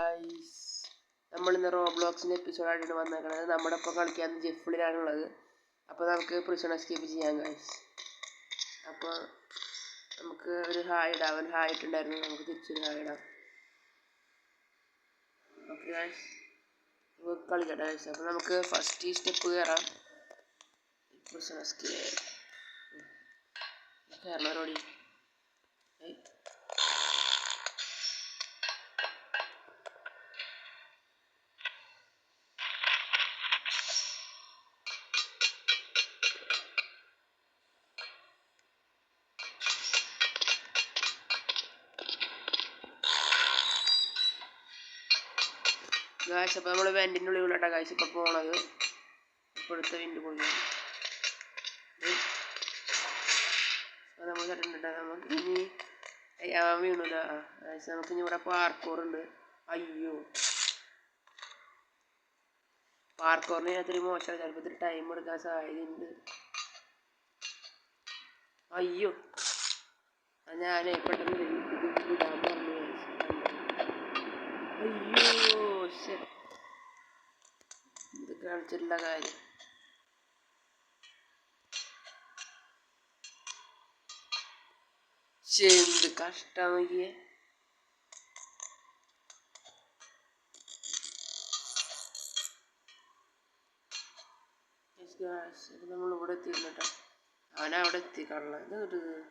Guys, നമ്മളിന്ന് റോബ്ലോക്സിൻ്റെ എപ്പിസോഡായിട്ടാണ് വന്നേക്കണത്. നമ്മുടെ ഒപ്പം കളിക്കാൻ ജെഫ്ലിനാണുള്ളത്. അപ്പോൾ നമുക്ക് പ്രിസൺ എസ്കേപ്പ് ചെയ്യാം ഗൈസ്. അപ്പോൾ നമുക്ക് ഒരു ഹായ് ഇടാം. അവൻ ഹായ് ഇട്ടുണ്ടായിരുന്നു, നമുക്ക് തിരിച്ചൊരു ഹായ് ഇടാം. ഓക്കെ ഗൈസ്, നമുക്ക് കളിക്കട്ടെ ഗൈസ്. അപ്പോൾ നമുക്ക് ഫസ്റ്റ് ഈ സ്റ്റെപ്പ് കയറാം. പ്രിസൺ എസ്കേപ്പ് കയറണവരോടി ഗായ്സ്. അപ്പോൾ നമ്മൾ വെൻറ്റിൻ്റെ ഉള്ളിലൂടെ ഗായ്സ് ഇപ്പോൾ പോണത്. ഇപ്പോഴത്തെ വിൻഡ് പൊളിയാണ്. നമ്മൾ കണ്ടിട്ടുണ്ട്. നമുക്ക് ഇനി വീണില്ല. ഗായ്സ്, നമുക്ക് ഇനി ഇവിടെ പാർക്കോറുണ്ട്. അയ്യോ, പാർക്കോറിന് ഇതിനകത്തൊരു മോശമാണ്. ചിലപ്പോൾ ഇത്തിരി ടൈം എടുക്കാൻ സാധ്യതയുണ്ട്. അയ്യോ, ഞാൻ പെട്ടെന്ന് വിടാൻ പറഞ്ഞു. അയ്യോ ഇത് കാണിച്ചിട്ടുള്ള കാര്യം. എന്ത് കഷ്ടം നോക്കിയേ. നമ്മളിവിടെ എത്തിയിരുന്നിട്ടോ. അവനവിടെ എത്തിക്കാണല്ലോ. ഇത് കിട്ടുന്നത്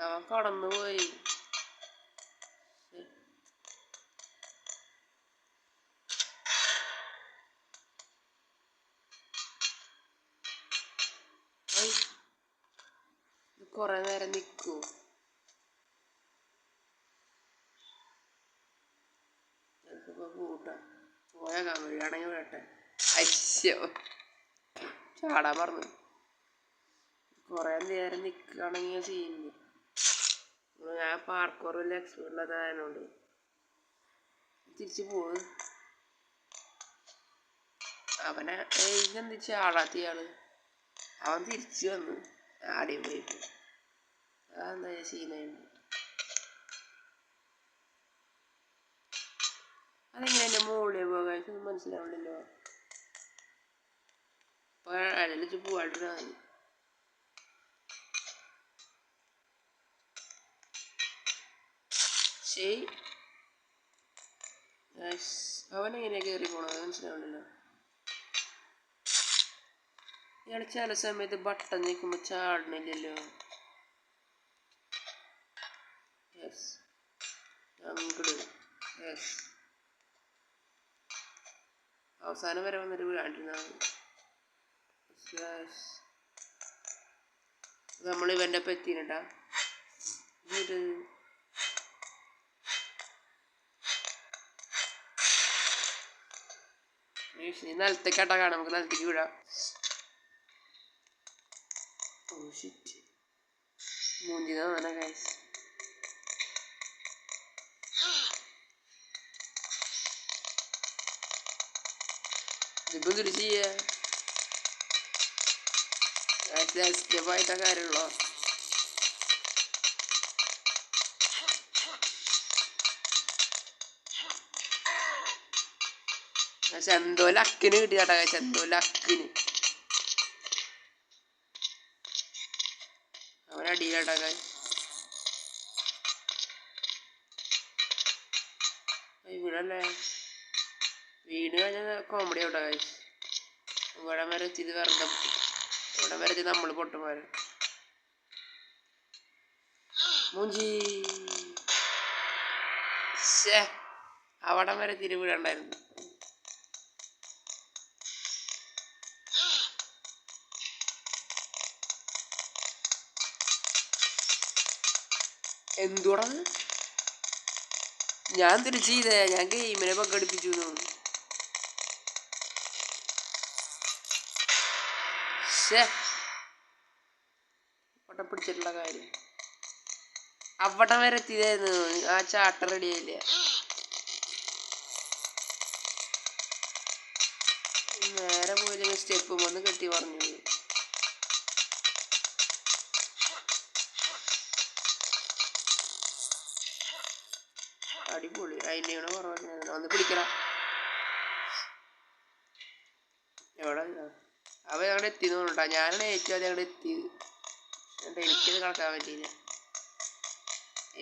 അവൻ കടന്നുപോയി. കൊറേ നേരം നിൽക്കൂ. കൂട്ടാ പോയാ വീഴാണെങ്കിൽ വീഴട്ടെ. അശ്യോ, ചാടാൻ പറഞ്ഞു. കുറേ നേരം നിൽക്കുകയാണെങ്കിൽ സീനില്ല. ഞാൻ പാർക്കോർ വലിയ എക്സ്പീരിയൻസുള്ളതായതുകൊണ്ട് തിരിച്ച് പോകും. അവനെ എന്ത് ചാടാത്തിയാള് അവൻ തിരിച്ചു വന്നു ആടിയും പോയിട്ട്. അതെന്താ സീനുണ്ട്. അതെങ്ങനെ എൻ്റെ മുകളിൽ പോകാൻ മനസ്സിലാവണ്ടല്ലോ. അപ്പോൾ അടലിച്ച് പോവാണ്ടിരുന്നാ മതി. ശരി, അവനെങ്ങനെയാ കയറി പോണത് മനസ്സിലാവണ്ടല്ലോ. ഇയാൾ ചില സമയത്ത് ബട്ടൺ നിൽക്കുമ്പോൾ ചാടണില്ലല്ലോ. യെസ്, അങ്ങോട്ട് യെസ്. അവസാനം വരെ വന്നിട്ട് വീഴാണ്ടിരുന്നാൽ നമ്മൾ ഇവൻ്റെ ഒപ്പം എത്തിയിട്ടാ. നീ നിലത്തേക്കാട്ടാ കാണാം. നമുക്ക് നിലത്തേക്ക് വീഴാം. മൂഞ്ചിതാ തന്നെ ഗൈസ്. ഇതിപ്പോൾ എന്തൊരു ചെയ്യാ. എസ്കേപ്പായിട്ടാ കാര്യമുള്ളൂ. പക്ഷെ എന്തോ ലക്കിന് കിട്ടിയാട്ടാ. പക്ഷെ എന്തോ ലക്കിന് അവനടിയിലാട്ടാ. ഇവിടല്ലേ വീട് കഴിഞ്ഞാൽ കോമഡി ആവട്ടെ ഗൈസ്. ഇവിടെ വരെ എത്തിയത് വെറുതെ. ഇവിടെ വരെ എത്തി നമ്മൾ പൊട്ടുമാര് മൂഞ്ചി. അവിടെ വരെ തിരി വീടണ്ടായിരുന്നു. എന്തുടത് ഞാൻ തിരിച്ച് ചെയ്തേ. ഞാൻ ഗെയിമിനെ പങ്കെടുപ്പിച്ചു തോന്നുന്നു. അവിടെ പിടിച്ചിട്ടുള്ള കാര്യം അവിടെ വരെ എത്തിയതായിരുന്നു. ആ ചാട്ട റെഡി ആയില്ല. നേരെ പോയില്ലെങ്കിൽ സ്റ്റെപ്പും വന്ന് കെട്ടി പറഞ്ഞു. അടിപൊളി. അതിനെയാണ് കുറവാണ്. ഒന്ന് പിടിക്കണം. എവിടെ അവ ഞങ്ങളുടെ എത്തിയെന്ന് തോന്നുന്നുണ്ടാ. ഞാനാണ് ഏറ്റവും ആദ്യം ഞങ്ങളുടെ എത്തിയത്. എനിക്കത് കളക്കാൻ പറ്റിയില്ല.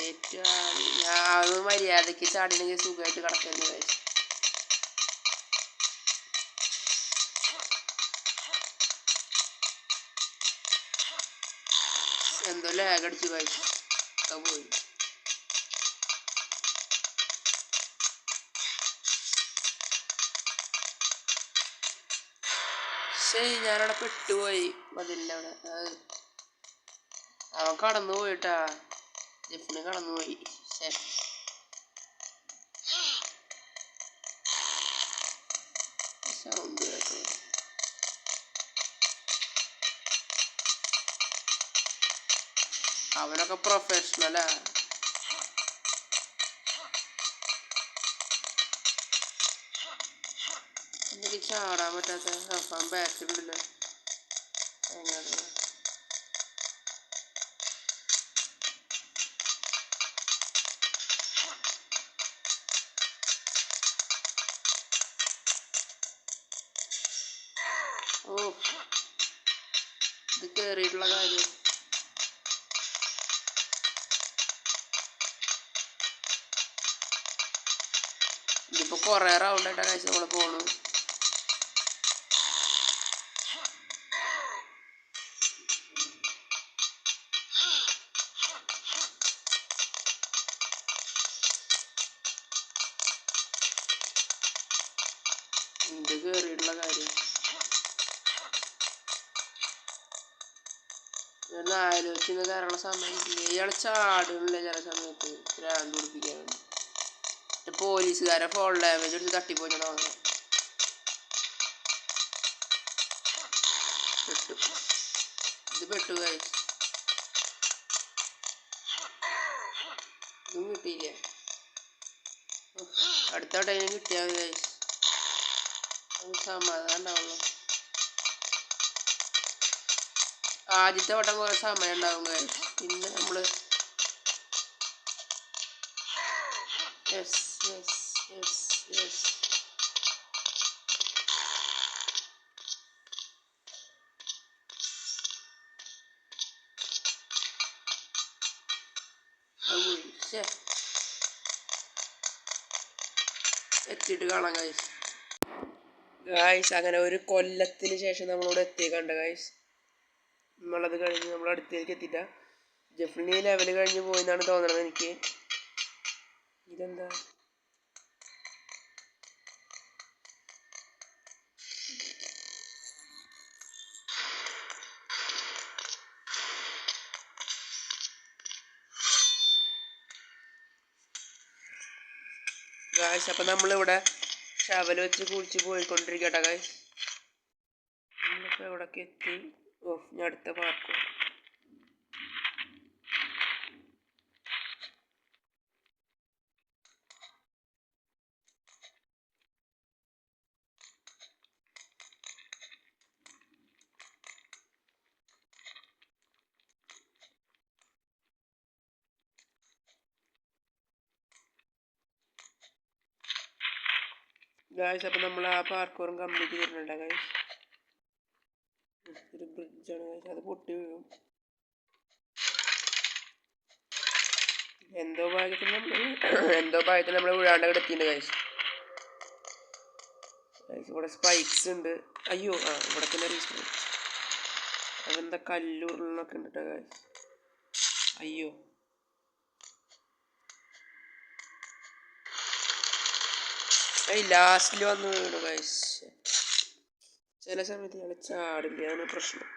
ഏറ്റവും ആദ്യം ഞാൻ അത് മര്യാദയ്ക്ക് ചാടിനെങ്കിൽ സുഖമായിട്ട് കിടക്കരുത് കഴിച്ചു. എന്തോ ലാഗടിച്ചു കഴിച്ചു. പോയി. ശരി, ഞാനവിടെ പെട്ടുപോയി മതിലിൻ്റെ അവിടെ. അവൻ കടന്നു പോയിട്ടാ. ജെഫിന് കടന്നു പോയി. സൗണ്ട് കേട്ടോ. അവനൊക്കെ പ്രൊഫഷണലാ. എനിക്ക് ചാടാൻ പറ്റാത്ത അവൻ ബാക്കിലുണ്ടല്ലോ. ഓ, ഇത് കേറിയിട്ടുള്ള കാര്യം. ഇതിപ്പോ കൊറേ റൗണ്ട് ആയിട്ടാ കഴിച്ച് നമ്മള് പോണു. ഇത് കേറിയിട്ടുള്ള കാര്യം ഒന്ന് ആലോചിച്ച് കയറുള്ള സമയത്തില്ല. ഇയാൾ ചാടുന്നില്ല ചില സമയത്ത് ഭ്രാന്ത് പിടിപ്പിക്കാൻ വേണ്ടി. പോലീസുകാരെ ഫോൾ ഡാമേജ് എടുത്ത് തട്ടിപ്പോയി തോന്നുന്നു. പെട്ടു. ഇത് പെട്ടു കഴിച്ചു. ഇതും കിട്ടിയില്ലേ. അടുത്ത ടൈം കിട്ടിയാൽ മതി കഴിച്ചു. സമാധാനം ഉണ്ടാവുള്ളൂ. ആദ്യത്തെ വട്ടം കുറെ സമയം ഉണ്ടാവും കഴിച്ചു. പിന്നെ നമ്മള് യെസ് യെസ് യെസ് യെസ് എത്തിയിട്ട് കാണാം ഗൈസ്. ഗൈസ് അങ്ങനെ ഒരു കൊല്ലത്തിന് ശേഷം നമ്മളിവിടെ എത്തിയേക്കണ്ട ഗൈസ്. നമ്മളത് കഴിഞ്ഞ് നമ്മൾ അടുത്തേക്ക് എത്തിയിട്ട. ജെഫ്രിനി ലെവൽ കഴിഞ്ഞ് പോയെന്നാണ് തോന്നുന്നത് എനിക്ക്. ഇതെന്താ ഗായ്സ്? അപ്പം നമ്മളിവിടെ ഷവൽ വെച്ച് കുളിച്ച് പോയിക്കൊണ്ടിരിക്കട്ടെ ഗായ്സ്. നമ്മളിപ്പോൾ എവിടേക്ക് എത്തി? ഓ, ഞാൻ അടുത്ത പാർക്ക്. ഗായ്സ് അപ്പം നമ്മൾ ആ പാർക്കോറും കംപ്ലീറ്റ് ചെയ്തിട്ടുണ്ട് ഗായ്സ്. ഒരു ബ്രിഡ്ജാണ് ഗായ്സ്, അത് പൊട്ടി വീഴും. എന്തോ ഭാഗ്യത്തിന് നമ്മൾ വീഴാണ്ട് ഇവിടെ എത്തിയിട്ടുണ്ട് ഗായ്സ്. ഇവിടെ സ്പൈക്സ് ഉണ്ട്. അയ്യോ, ആ ഇവിടെ തന്നെ റീസ്പൈക്സ്. അതെന്താ കല്ലുരുളൊക്കെ ഉണ്ട് കേട്ടോ ഗായ്സ്. അയ്യോ, ലാസ്റ്റിൽ വന്ന് വീണു ഗൈസ്. ചില സമയത്ത് ഞങ്ങൾ ചാടില്ല, അതാണ് പ്രശ്നം.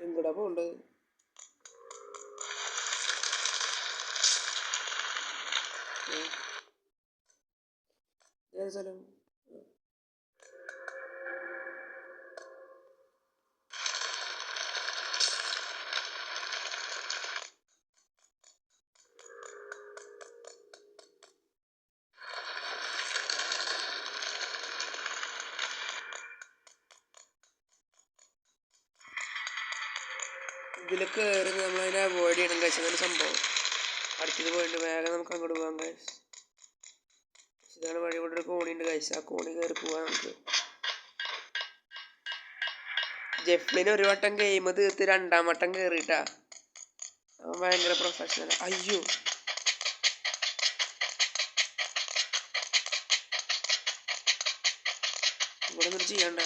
എങ്ങടാ പോണ്ടത്? ഏത് സ്ഥലം? ഇതിൽ കയറി നമ്മളതിനെ അവോയ്ഡ് ചെയ്യണം ഗൈസ്. അങ്ങനെ സംഭവം അടുത്തത് പോയിട്ട് വേഗം നമുക്ക് അങ്ങോട്ട് പോകാം ഗൈസ്. ഇതാണ് വഴി. ഇവിടെ ഒരു കോണിയുണ്ട് ഗൈസ്. ആ കോണി കയറി പോവാം നമുക്ക്. ജെഫ്ലിന് ഒരു വട്ടം ഗെയിം തീർത്ത് 2ാം വട്ടം കയറിയിട്ടാ. അവൻ ഭയങ്കര പ്രൊഫഷണൽ. അയ്യോ, ഇവിടെ ഒന്നും ചെയ്യണ്ട.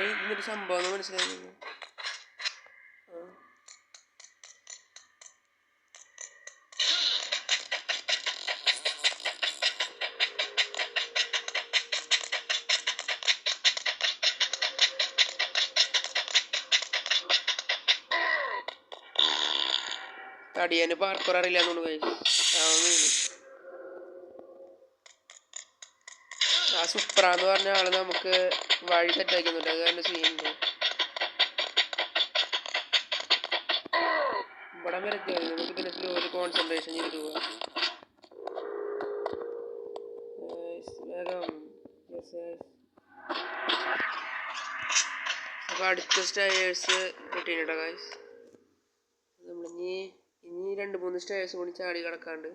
ഇതിനൊരു സംഭവം മനസ്സിലായിരുന്നു. തടിയന് പാർക്കർ അറിയില്ല എന്നു കഴിച്ചു. ആ സുപ്രാന്ന് പറഞ്ഞ ആള് നമുക്ക് വഴി തെറ്റാക്കുന്നുണ്ട്. അത് തന്നെ സീനുണ്ട്. ഇവിടെ വരത്തി മതി. നമുക്ക് ഇതിന് സ്ലോലി കോൺസെൻട്രേഷൻ ചെയ്ത് പോവാം. വേഗം. അപ്പൊ അടുത്ത സ്റ്റേഴ്സ് കിട്ടിയിട്ടോ ഗൈസ്. നമ്മളിനി 2-3 സ്റ്റേഴ്സ് കൂടി ചാടി കിടക്കാണ്ട്.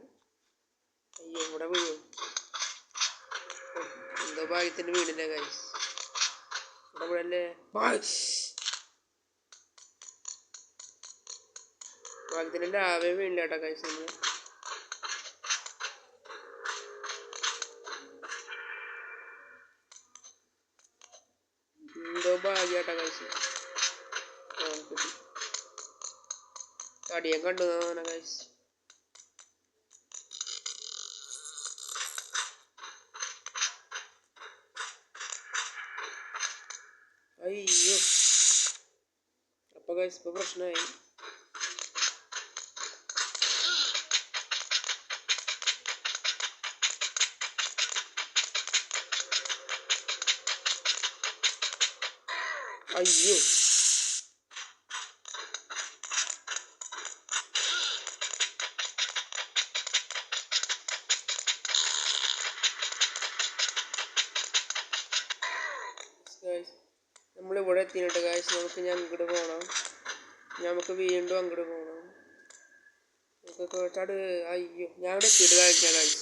അയ്യോ, ഇവിടെ വീഴും. എന്തോ ഭാഗ്യത്തിന് വീണില്ല ഗൈസ്. ഇവിടെ അല്ലേ ഭാഗ്യത്തിന് ലാവേ വീണില്ല കേട്ടോ ഗൈസ്. നമ്മൾ എന്തോ ഭാഗ്യാട്ടോ ഗൈസ്. തടിയൻ കണ്ടു ഗൈസ്. അയ്യോ, അപ്പൊ ഗൈസ് ഇപ്പൊ പ്രശ്നമായി. അയ്യോ, നമ്മളിവിടെ എത്തിയിട്ട് ഗൈസ്. നമുക്ക് ഞാൻ അങ്ങോട്ട് പോകണം. നമുക്ക് വീണ്ടും അങ്ങോട്ട് പോകണം. നമുക്ക് അയ്യോ, ഞാൻ ഇവിടെ എത്തിയിട്ട് കഴിക്കാം ഗൈസ്.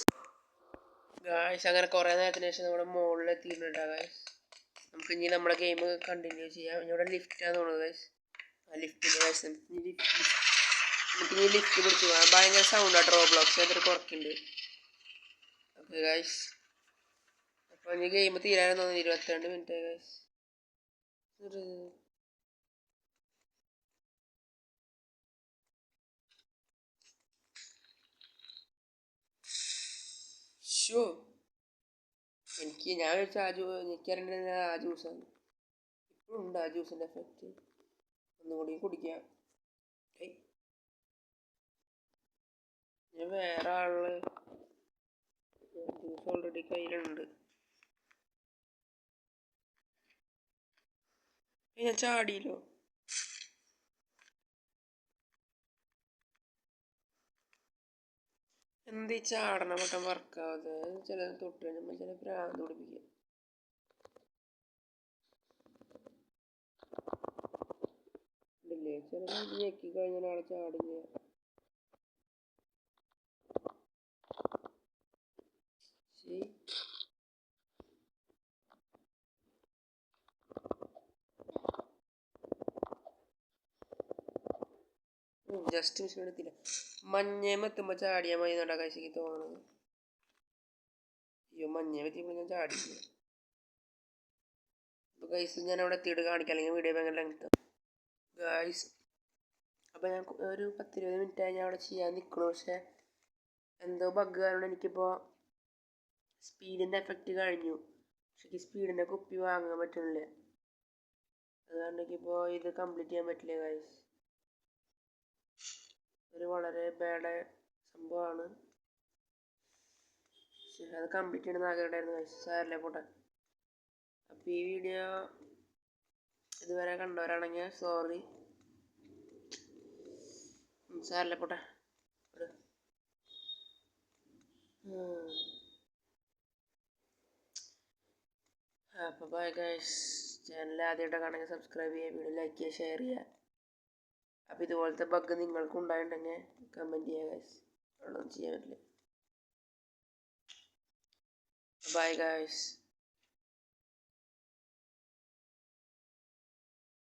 അങ്ങനെ കുറേ നേരത്തിന് ശേഷം നമ്മുടെ മുകളിൽ എത്തിയിട്ടുണ്ട് ഗൈസ്. നമുക്ക് ഇനി നമ്മുടെ ഗെയിം കണ്ടിന്യൂ ചെയ്യാം. ഇവിടെ ലിഫ്റ്റാന്ന് തോന്നുന്നത് ഗൈസ്. ആ ലിഫ്റ്റിൻ്റെ ഗൈസ് നമുക്കിനി ലിഫ്റ്റ് പിടിച്ച് പോകാം. ഭയങ്കര സൗണ്ടാണ് റോബ്ലോക്സ്. അതൊരു കുറക്കുണ്ട്. Okay guys. അപ്പോൾ ഇനി ഗെയിം തീരാനും തോന്നുന്നു. 22 മിനിറ്റ് ഗൈസ്. ഷോ, ഞാൻ വെച്ച എനിക്കറിയേണ്ടത് ആ ജ്യൂസാണ്. ഇപ്പോഴും ഉണ്ട് ആ ജ്യൂസിൻ്റെ എഫക്റ്റ്. ഒന്നുകൂടി കുടിക്കാം. ഞാൻ വേറെ ആള് ജ്യൂസ് ഓൾറെഡി കയ്യിലുണ്ട്. ഞാൻ ചാടിയില്ലോ. എന്ത് ചാടണ മട്ടം വർക്കാവാതെ ചില തൊട്ട് നമ്മൾ ചില ഭ്രാന്ത് പിടിപ്പിക്കുക. ഇല്ലേ, ചില ഞെക്കി കഴിഞ്ഞാൽ ആളെ ചാടില്ല. ശരി, ജസ്റ്റ് മിസ് എടുത്തില്ല. മഞ്ഞേമെത്തുമ്പോൾ ചാടിയാൽ മതി എന്നാ കാശിക്ക് തോന്നുന്നത്. അയ്യോ, മഞ്ഞേമെത്തിയപ്പോൾ ഞാൻ ചാടിയില്ല. അപ്പോൾ ഗൈസ് ഞാൻ അവിടെ എത്തിയിട്ട് കാണിക്കാം, അല്ലെങ്കിൽ വീഡിയോ ഭയങ്കര ലെങ്ത് ഗൈസ്. അപ്പോൾ ഞാൻ ഒരു 10-20 മിനിറ്റായി ഞാൻ അവിടെ ചെയ്യാൻ നിൽക്കണു. പക്ഷേ എന്തോ ബഗ് കാരണം എനിക്കിപ്പോൾ സ്പീഡിൻ്റെ എഫക്റ്റ് കഴിഞ്ഞു. പക്ഷേ സ്പീഡിൻ്റെ കുപ്പി വാങ്ങാൻ പറ്റുന്നില്ല. അതുകൊണ്ട് എനിക്കിപ്പോൾ ഇത് കംപ്ലീറ്റ് ചെയ്യാൻ പറ്റില്ല ഗൈസ്. ഒരു വളരെ ബാഡ് സംഭവമാണ്. അത് കംപ്ലീറ്റ് ചെയ്യണമെന്ന് ആഗ്രഹമുണ്ടായിരുന്നു ഗൈസ്. സാരല്ലേ, പോട്ടെ. അപ്പോൾ ഈ വീഡിയോ ഇതുവരെ കണ്ടവരാണെങ്കിൽ സോറി. സാരല്ല പോട്ടെ. അപ്പോൾ ബൈ ഗൈസ്. ചാനൽ ആദ്യമായിട്ട് കാണുമെങ്കിൽ സബ്സ്ക്രൈബ് ചെയ്യുക, വീഡിയോ ലൈക്ക് ചെയ്യുക, ഷെയർ ചെയ്യുക. അപ്പോൾ ഇതുപോലത്തെ ബഗ് നിങ്ങൾക്കും ഉണ്ടായിട്ടുണ്ടെങ്കിൽ കമൻറ്റ് ചെയ്യുക ഗൈസ്. ഒന്നും ചെയ്യാൻ പറ്റില്ല. Bye guys.